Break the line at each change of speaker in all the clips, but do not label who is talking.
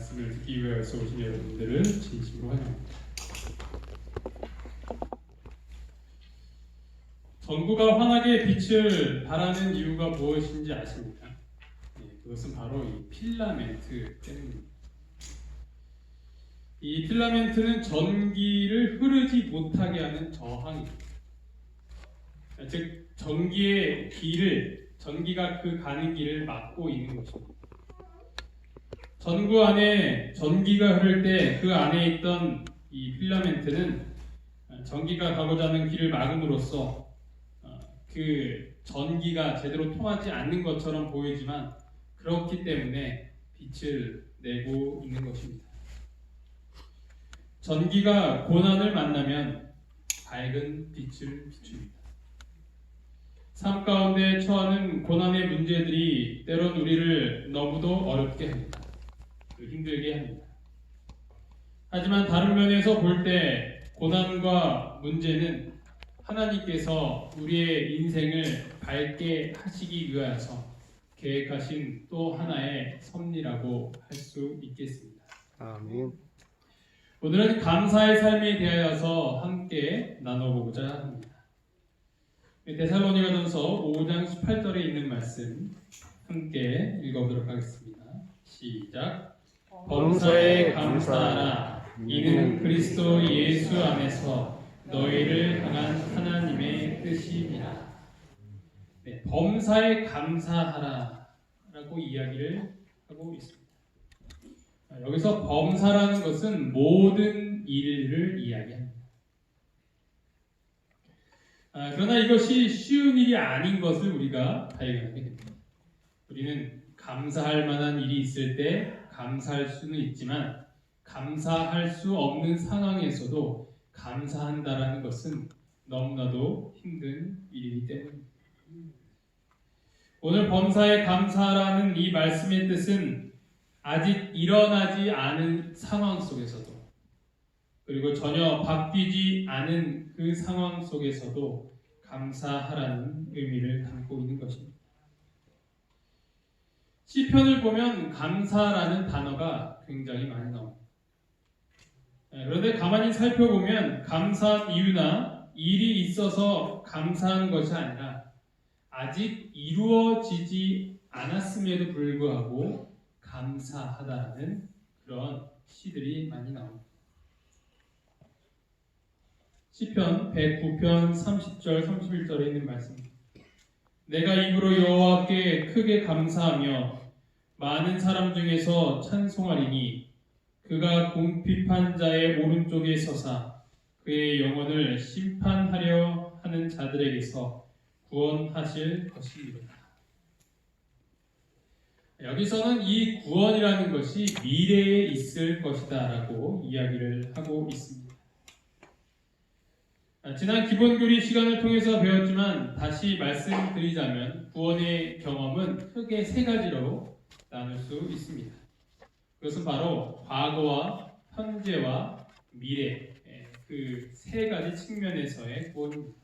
말씀을 듣기 위해서 오신 여러분들을 진심으로 환영합니다. 전구가 환하게 빛을 발하는 이유가 무엇인지 아십니까? 그것은 바로 이 필라멘트 때문입니다. 이 필라멘트는 전기를 흐르지 못하게 하는 저항입니다. 즉 전기의 길을, 전기가 그 가는 길을 막고 있는 것입니다. 전구 안에 전기가 흐를 때 그 안에 있던 이 필라멘트는 전기가 가고자 하는 길을 막음으로써 그 전기가 제대로 통하지 않는 것처럼 보이지만 그렇기 때문에 빛을 내고 있는 것입니다. 전기가 고난을 만나면 밝은 빛을 비춥니다. 삶 가운데 처하는 고난의 문제들이 때론 우리를 너무도 어렵게 합니다. 힘들게 합니다. 하지만 다른 면에서 볼 때 고난과 문제는 하나님께서 우리의 인생을 밝게 하시기 위하여서 계획하신 또 하나의 섭리라고 할 수 있겠습니다.
아멘.
오늘은 감사의 삶에 대하여서 함께 나눠보고자 합니다. 데살로니가전서 5장 18절에 있는 말씀 함께 읽어보도록 하겠습니다. 시작. 범사에 감사하라. 이는 그리스도 예수 안에서 너희를 향한 하나님의 뜻입니다. 범사에 감사하라 라고 이야기를 하고 있습니다. 여기서 범사라는 것은 모든 일을 이야기합니다. 그러나 이것이 쉬운 일이 아닌 것을 우리가 발견하게 됩니다. 우리는 감사할 만한 일이 있을 때 감사할 수는 있지만 감사할 수 없는 상황에서도 감사한다라는 것은 너무나도 힘든 일이기 때문입니다. 오늘 범사에 감사라는 이 말씀의 뜻은 아직 일어나지 않은 상황 속에서도 그리고 전혀 바뀌지 않은 그 상황 속에서도 감사하라는 의미를 담고 있는 것입니다. 시편을 보면 감사라는 단어가 굉장히 많이 나옵니다. 그런데 가만히 살펴보면 감사한 이유나 일이 있어서 감사한 것이 아니라 아직 이루어지지 않았음에도 불구하고 감사하다라는 그런 시들이 많이 나옵니다. 시편 109편 30절 31절에 있는 말씀입니다. 내가 입으로 여호와께 크게 감사하며 많은 사람 중에서 찬송하리니 그가 궁핍한 자의 오른쪽에 서사 그의 영혼을 심판하려 하는 자들에게서 구원하실 것이니라. 여기서는 이 구원이라는 것이 미래에 있을 것이다 라고 이야기를 하고 있습니다. 지난 기본교리 시간을 통해서 배웠지만 다시 말씀드리자면 구원의 경험은 크게 세 가지로 나눌 수 있습니다. 그것은 바로 과거와 현재와 미래, 그 세 가지 측면에서의 구원입니다.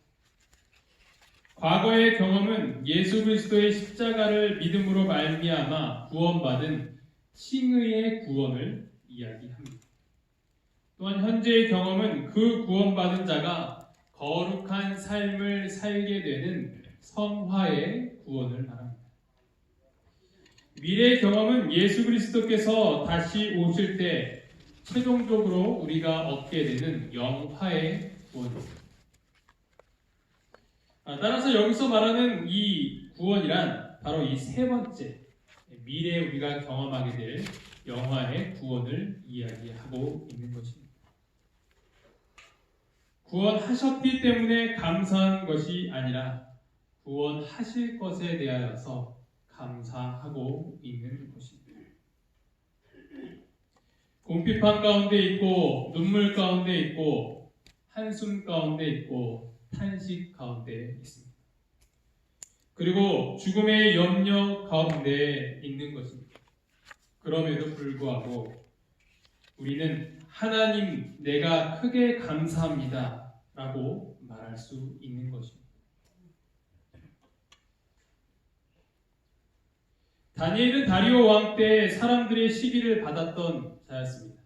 과거의 경험은 예수 그리스도의 십자가를 믿음으로 말미암아 구원받은 칭의의 구원을 이야기합니다. 또한 현재의 경험은 그 구원받은 자가 거룩한 삶을 살게 되는 성화의 구원을 말합니다. 미래의 경험은 예수 그리스도께서 다시 오실 때 최종적으로 우리가 얻게 되는 영화의 구원입니다. 따라서 여기서 말하는 이 구원이란 바로 이 세 번째 미래에 우리가 경험하게 될 영화의 구원을 이야기하고 있는 것입니다. 구원하셨기 때문에 감사한 것이 아니라 구원하실 것에 대하여서 감사하고 있는 것입니다. 궁핍한 가운데 있고 눈물 가운데 있고 한숨 가운데 있고 탄식 가운데 있습니다. 그리고 죽음의 염려 가운데 있는 것입니다. 그럼에도 불구하고 우리는 하나님 내가 크게 감사합니다 라고 말할 수 있는 것입니다. 다니엘은 다리오 왕 때 사람들의 시기를 받았던 자였습니다.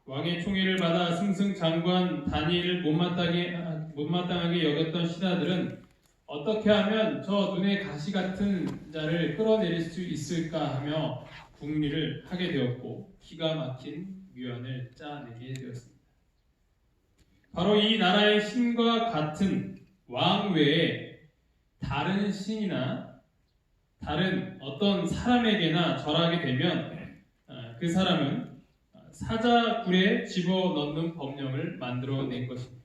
왕의 총애를 받아 승승장구한 다니엘을 못마땅하게 여겼던 신하들은 어떻게 하면 저 눈에 가시 같은 자를 끌어내릴 수 있을까 하며 궁리를 하게 되었고 기가 막힌 묘안을 짜내게 되었습니다. 바로 이 나라의 신과 같은 왕 외에 다른 신이나 다른 어떤 사람에게나 절하게 되면 그 사람은 사자굴에 집어넣는 법령을 만들어낸 것입니다.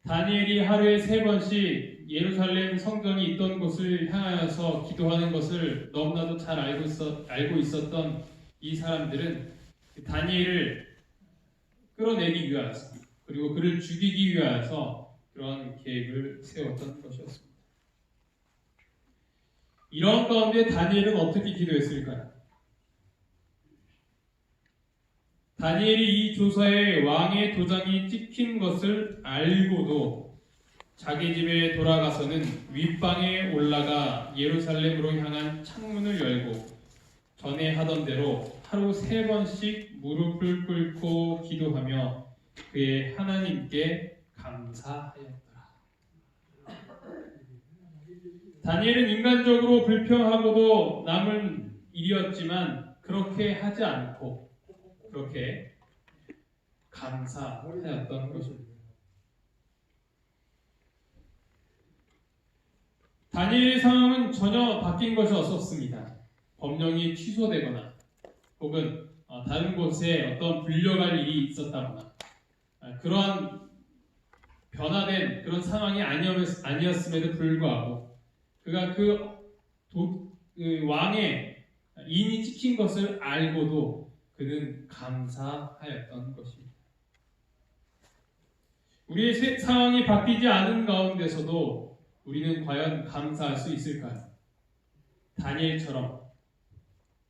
다니엘이 하루에 3번씩 예루살렘 성전이 있던 곳을 향하여서 기도하는 것을 너무나도 잘 알고 있었던 이 사람들은 다니엘을 끌어내기 위하여서 그리고 그를 죽이기 위하여서 그러한 계획을 세웠던 것이었습니다. 이런 가운데 다니엘은 어떻게 기도했을까요? 다니엘이 이 조서에 왕의 도장이 찍힌 것을 알고도 자기 집에 돌아가서는 윗방에 올라가 예루살렘으로 향한 창문을 열고 전에 하던 대로 하루 3번씩 무릎을 꿇고 기도하며 그의 하나님께 감사하였더라. 다니엘은 인간적으로 불평하고도 남은 일이었지만 그렇게 하지 않고 그렇게 감사하였던 것입니다. 다니엘의 상황은 전혀 바뀐 것이 없었습니다. 법령이 취소되거나 혹은 다른 곳에 어떤 불려갈 일이 있었다거나 그러한 변화된 그런 상황이 아니었음에도 불구하고 그가 그 왕의 인이 찍힌 것을 알고도 그는 감사하였던 것입니다. 우리의 상황이 바뀌지 않은 가운데서도 우리는 과연 감사할 수 있을까요? 다니엘처럼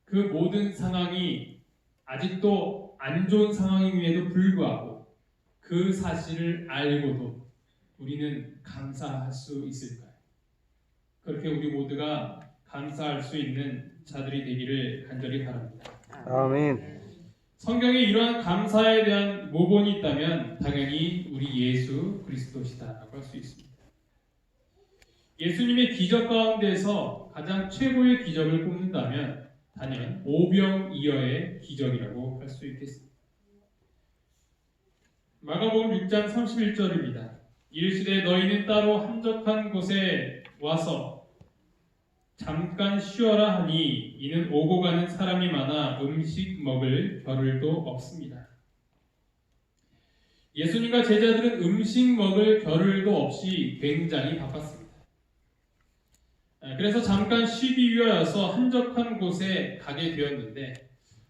그 모든 상황이 아직도 안 좋은 상황임에도 불구하고 그 사실을 알고도 우리는 감사할 수 있을까요? 그렇게 우리 모두가 감사할 수 있는 자들이 되기를 간절히 바랍니다.
아멘.
성경에 이러한 감사에 대한 모본이 있다면 당연히 우리 예수 그리스도시다라고 할 수 있습니다. 예수님의 기적 가운데서 가장 최고의 기적을 꼽는다면 단연 오병이어의 기적이라고 할 수 있겠습니다. 마가복음 6장 31절입니다. 이르시되 너희는 따로 한적한 곳에 와서 잠깐 쉬어라 하니 이는 오고 가는 사람이 많아 음식 먹을 겨를도 없습니다. 예수님과 제자들은 음식 먹을 겨를도 없이 굉장히 바빴습니다. 그래서 잠깐 쉬기 위하여서 한적한 곳에 가게 되었는데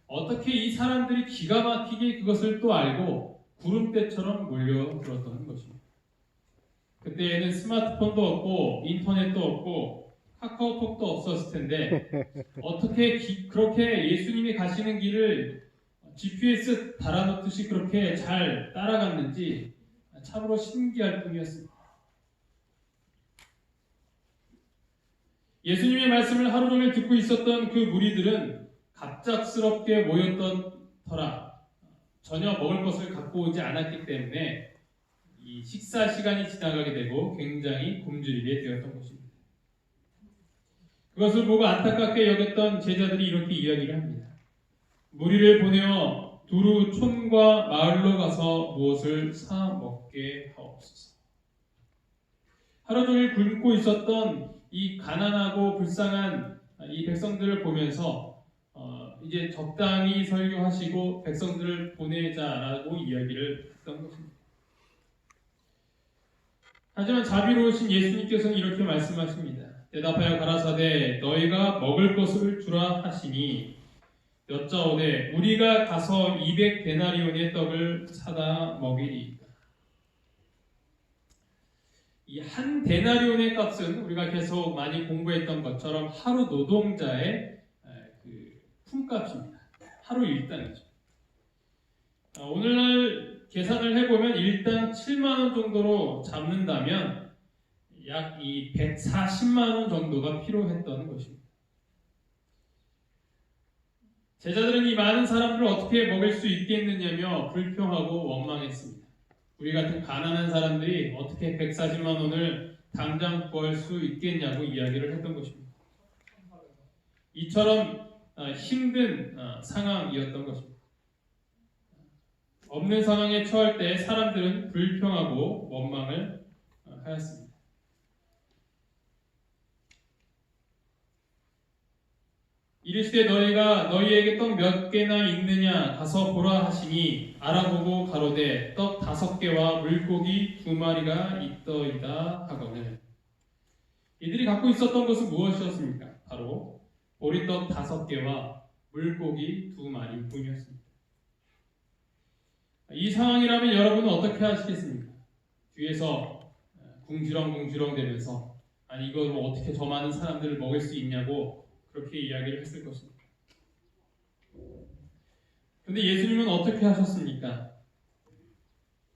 어떻게 이 사람들이 기가 막히게 그것을 또 알고 구름대처럼 몰려들었던 것입니다. 그때에는 스마트폰도 없고 인터넷도 없고 카카오톡도 없었을 텐데 어떻게 그렇게 예수님이 가시는 길을 GPS 달아놓듯이 그렇게 잘 따라갔는지 참으로 신기할 뿐이었습니다. 예수님의 말씀을 하루 종일 듣고 있었던 그 무리들은 갑작스럽게 모였던 터라 전혀 먹을 것을 갖고 오지 않았기 때문에 이 식사 시간이 지나가게 되고 굉장히 굶주리게 되었던 것입니다. 그것을 보고 안타깝게 여겼던 제자들이 이렇게 이야기를 합니다. 무리를 보내어 두루 촌과 마을로 가서 무엇을 사 먹게 하옵소서. 하루 종일 굶고 있었던 이 가난하고 불쌍한 이 백성들을 보면서 이제 적당히 설교하시고 백성들을 보내자라고 이야기를 했던 것입니다. 하지만 자비로우신 예수님께서는 이렇게 말씀하십니다. 대답하여 가라사대 너희가 먹을 것을 주라 하시니 여짜오되 우리가 가서 200데나리온의 떡을 사다 먹이리이까. 이 한 데나리온의 값은 우리가 계속 많이 공부했던 것처럼 하루 노동자의 그 품값입니다. 하루 일당이죠. 오늘날 계산을 해보면 일당 7만 원 정도로 잡는다면 약 이 140만 원 정도가 필요했던 것입니다. 제자들은 이 많은 사람들을 어떻게 먹일 수 있겠느냐며 불평하고 원망했습니다. 우리 같은 가난한 사람들이 어떻게 140만 원을 당장 구할 수 있겠냐고 이야기를 했던 것입니다. 이처럼 힘든 상황이었던 것입니다. 없는 상황에 처할 때 사람들은 불평하고 원망을 하였습니다. 이르시되 너희가 너희에게 떡 몇 개나 있느냐 가서 보라 하시니 알아보고 가로되 떡 5개와 물고기 2마리가 있더이다 하거늘. 이들이 갖고 있었던 것은 무엇이었습니까? 바로 보리떡 5개와 물고기 2마리 뿐이었습니다. 이 상황이라면 여러분은 어떻게 하시겠습니까? 뒤에서 궁지렁궁지렁 대면서 아니 이걸 어떻게 저 많은 사람들을 먹일 수 있냐고 그렇게 이야기를 했을 것입니다. 그런데 예수님은 어떻게 하셨습니까?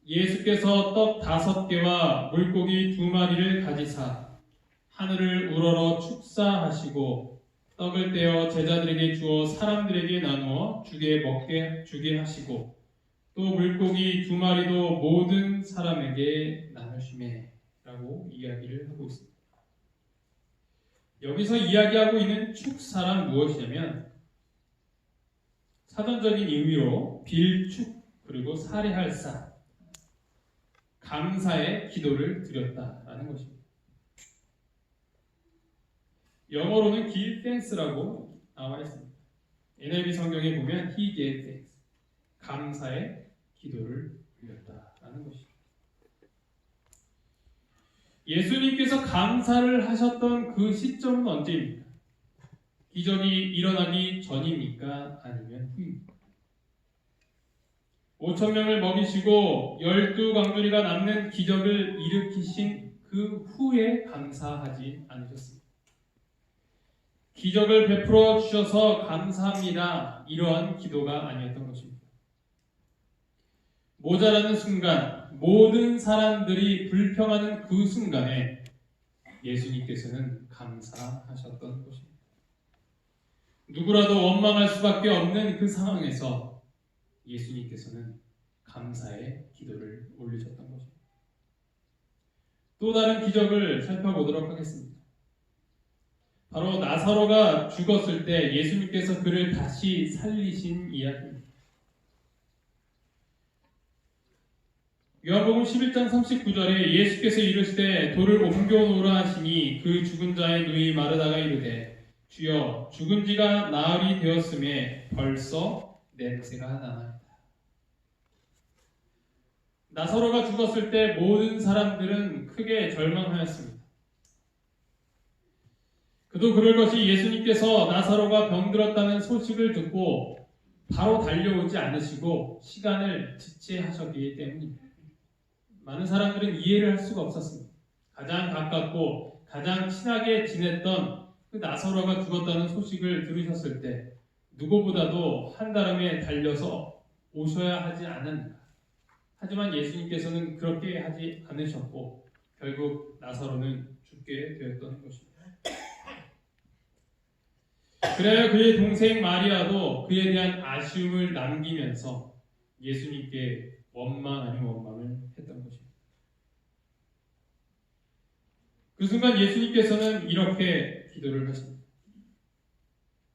예수께서 떡 5개와 물고기 2마리를 가지사 하늘을 우러러 축사하시고 떡을 떼어 제자들에게 주어 사람들에게 나누어 주게 하시고 또 물고기 2마리도 모든 사람에게 나누시매 라고 이야기를 하고 있습니다. 여기서 이야기하고 있는 축사란 무엇이냐면 사전적인 의미로 빌축 그리고 살해할 사 감사의 기도를 드렸다라는 것입니다. 영어로는 give thanks라고 나와 있습니다. NIV 성경에 보면 he gave thanks 감사의 기도를 드렸다라는 것입니다. 예수님께서 감사를 하셨던 그 시점은 언제입니까? 기적이 일어나기 전입니까? 아니면 후입니까? 5,000명을 먹이시고 12광주리가 남는 기적을 일으키신 그 후에 감사하지 않으셨습니다. 기적을 베풀어 주셔서 감사합니다. 이러한 기도가 아니었던 것입니다. 모자라는 순간 모든 사람들이 불평하는 그 순간에 예수님께서는 감사하셨던 것입니다. 누구라도 원망할 수밖에 없는 그 상황에서 예수님께서는 감사의 기도를 올리셨던 것입니다. 또 다른 기적을 살펴보도록 하겠습니다. 바로 나사로가 죽었을 때 예수님께서 그를 다시 살리신 이야기입니다. 요한복음 11장 39절에 예수께서 이르시되 돌을 옮겨놓으라 하시니 그 죽은 자의 누이 마르다가 이르되 주여 죽은 지가 나흘이 되었음에 벌써 냄새가 나나이다. 나사로가 죽었을 때 모든 사람들은 크게 절망하였습니다. 그도 그럴 것이 예수님께서 나사로가 병들었다는 소식을 듣고 바로 달려오지 않으시고 시간을 지체하셨기 때문입니다. 많은 사람들은 이해를 할 수가 없었습니다. 가장 가깝고 가장 친하게 지냈던 그 나사로가 죽었다는 소식을 들으셨을 때 누구보다도 한달음에 달려서 오셔야 하지 않았는가. 하지만 예수님께서는 그렇게 하지 않으셨고 결국 나사로는 죽게 되었던 것입니다. 그래야 그의 동생 마리아도 그에 대한 아쉬움을 남기면서 예수님께 원망 아닌 원망을 했던 것입니다. 그 순간 예수님께서는 이렇게 기도를 하십니다.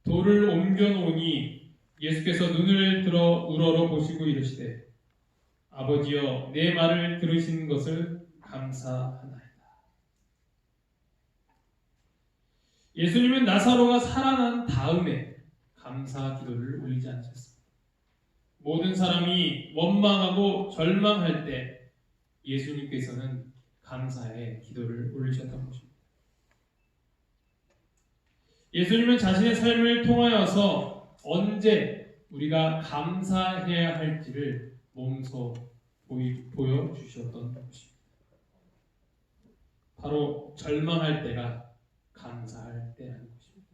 돌을 옮겨놓으니 예수께서 눈을 들어 우러러 보시고 이르시되 아버지여 내 말을 들으신 것을 감사하나이다. 예수님은 나사로가 살아난 다음에 감사 기도를 올리지 않으셨습니다. 모든 사람이 원망하고 절망할 때 예수님께서는 감사의 기도를 올리셨던 것입니다. 예수님은 자신의 삶을 통하여서 언제 우리가 감사해야 할지를 몸소 보여주셨던 것입니다. 바로 절망할 때가 감사할 때라는 것입니다.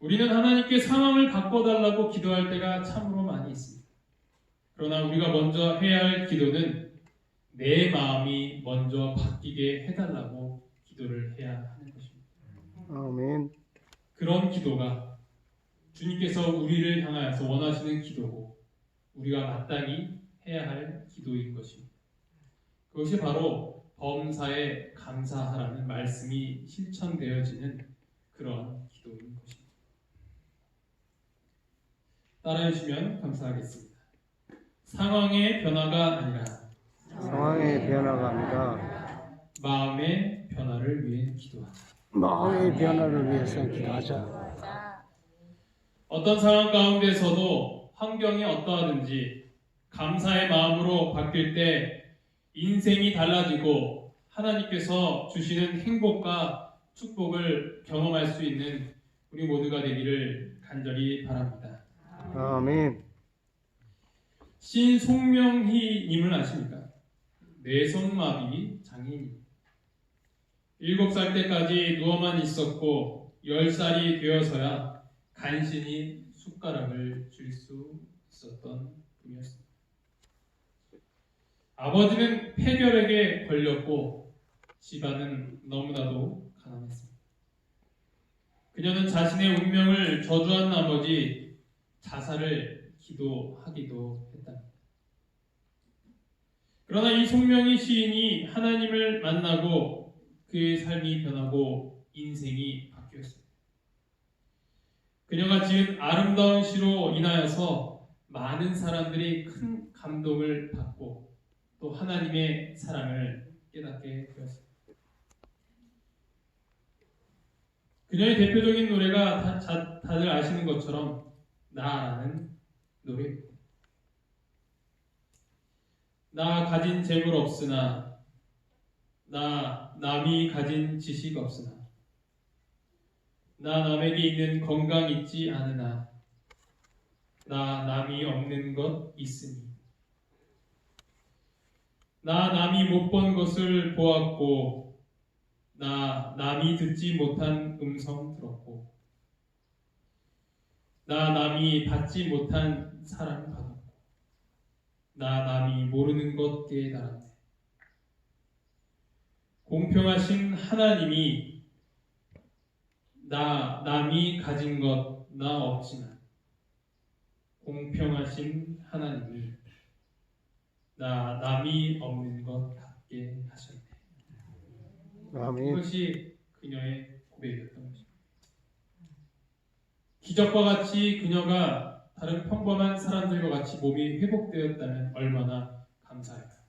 우리는 하나님께 상황을 바꿔달라고 기도할 때가 참으로 많이 있습니다. 그러나 우리가 먼저 해야 할 기도는 내 마음이 먼저 바뀌게 해달라고 기도를 해야 하는 것입니다.
아멘.
그런 기도가 주님께서 우리를 향하여서 원하시는 기도고 우리가 마땅히 해야 할 기도인 것입니다. 그것이 바로 범사에 감사하라는 말씀이 실천되어지는 그런 기도인 것입니다. 따라해 주시면 감사하겠습니다. 상황의 변화가 아니라
상황의 변화가 아니라
마음의 변화를 위해 기도하자.
마음의 변화를 위해서 기도하자.
어떤 상황 가운데서도 환경이 어떠하든지 감사의 마음으로 바뀔 때 인생이 달라지고 하나님께서 주시는 행복과 축복을 경험할 수 있는 우리 모두가 되기를 간절히 바랍니다.
아멘.
신송명희님을 아십니까? 뇌성마비 장애인. 7살 때까지 누워만 있었고 10살이 되어서야 간신히 숟가락을 쥘 수 있었던 분이었습니다. 아버지는 폐결핵에 걸렸고 집안은 너무나도 가난했습니다. 그녀는 자신의 운명을 저주한 나머지 자살을 기도하기도 했답니다. 그러나 이 송명희 시인이 하나님을 만나고 그의 삶이 변하고 인생이 바뀌었습니다. 그녀가 지은 아름다운 시로 인하여서 많은 사람들이 큰 감동을 받고 또 하나님의 사랑을 깨닫게 되었습니다. 그녀의 대표적인 노래가 다들 아시는 것처럼 나라는 노래입니다. 나 가진 재물 없으나 나 남이 가진 지식 없으나 나 남에게 있는 건강 있지 않으나 나 남이 없는 것 있으니 나 남이 못 본 것을 보았고 나 남이 듣지 못한 음성 들었고 나 남이 받지 못한 사랑 받았고 나 남이 모르는 것 깨달았네. 공평하신 하나님이 나 남이 가진 것 나 없지만 공평하신 하나님이 나 남이 없는 것 같게 하셨네.
아멘.
이것이 그녀의 고백이었던 것입니다. 기적과 같이 그녀가 다른 평범한 사람들과 같이 몸이 회복되었다면 얼마나 감사할까요?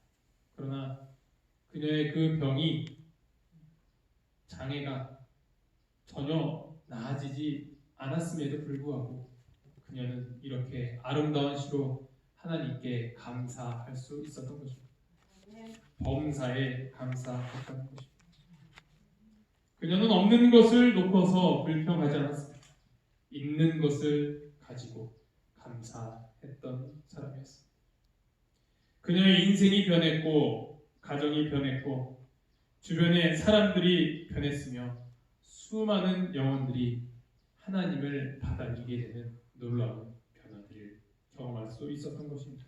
그러나 그녀의 그 병이 장애가 전혀 나아지지 않았음에도 불구하고 그녀는 이렇게 아름다운 시로 하나님께 감사할 수 있었던 것입니다. 범사에 감사했던 것입니다. 그녀는 없는 것을 놓고서 불평하지 않았습니다. 있는 것을 가지고 감사했던 사람이었습니다. 그녀의 인생이 변했고 가정이 변했고 주변의 사람들이 변했으며 수많은 영혼들이 하나님을 받아들이게 되는 놀라운 변화들을 경험할 수 있었던 것입니다.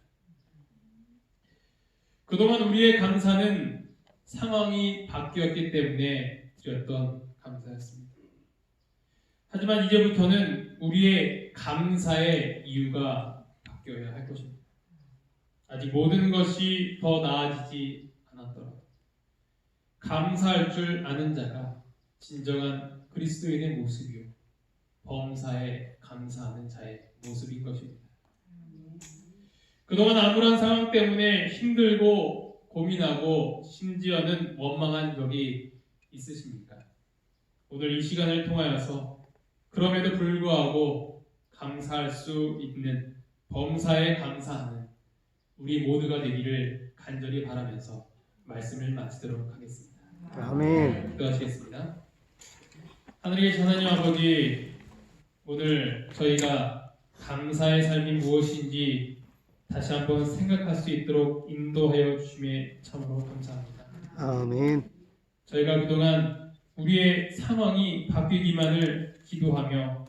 그동안 우리의 감사는 상황이 바뀌었기 때문에 드렸던 감사였습니다. 하지만 이제부터는 우리의 감사의 이유가 바뀌어야 할 것입니다. 아직 모든 것이 더 나아지지 않았더라도 감사할 줄 아는 자가 진정한 그리스도인의 모습이요 범사에 감사하는 자의 모습인 것입니다. 그동안 암울한 상황 때문에 힘들고 고민하고 심지어는 원망한 적이 있으십니까? 오늘 이 시간을 통하여서 그럼에도 불구하고 감사할 수 있는 범사에 감사하는 우리 모두가 되기를 간절히 바라면서 말씀을 마치도록 하겠습니다.
아멘.
기도하시겠습니다. 하늘에 계신 하나님 아버지, 오늘 저희가 감사의 삶이 무엇인지 다시 한번 생각할 수 있도록 인도하여 주심에 참으로 감사합니다.
아멘.
저희가 그동안 우리의 상황이 바뀌기만을 기도하며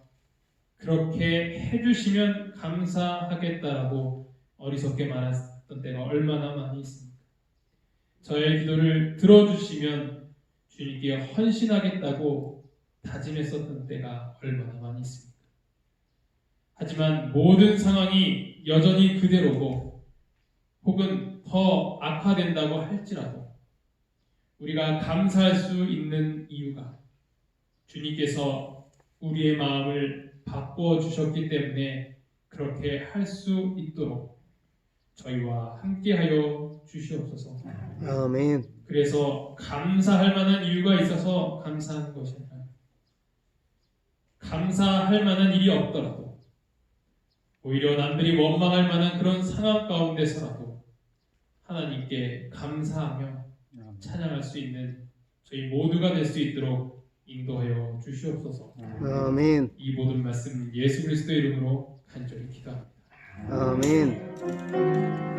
그렇게 해주시면 감사하겠다라고 어리석게 말했던 때가 얼마나 많이 있습니까? 저의 기도를 들어주시면 주님께 헌신하겠다고 다짐했었던 때가 얼마나 많이 있습니까? 하지만 모든 상황이 여전히 그대로고 혹은 더 악화된다고 할지라도 우리가 감사할 수 있는 이유가 주님께서 우리의 마음을 바꾸어 주셨기 때문에 그렇게 할 수 있도록 저희와 함께하여 주시옵소서.
아멘.
그래서 감사할 만한 이유가 있어서 감사하는 것이 아니라 감사할 만한 일이 없더라도 오히려 남들이 원망할 만한 그런 상황 가운데서라도 하나님께 감사하며 찬양할 수 있는 저희 모두가 될 수 있도록 인도하여 주시옵소서.
아멘.
이 모든 말씀 예수 그리스도의 이름으로 간절히 기도합니다.
아멘.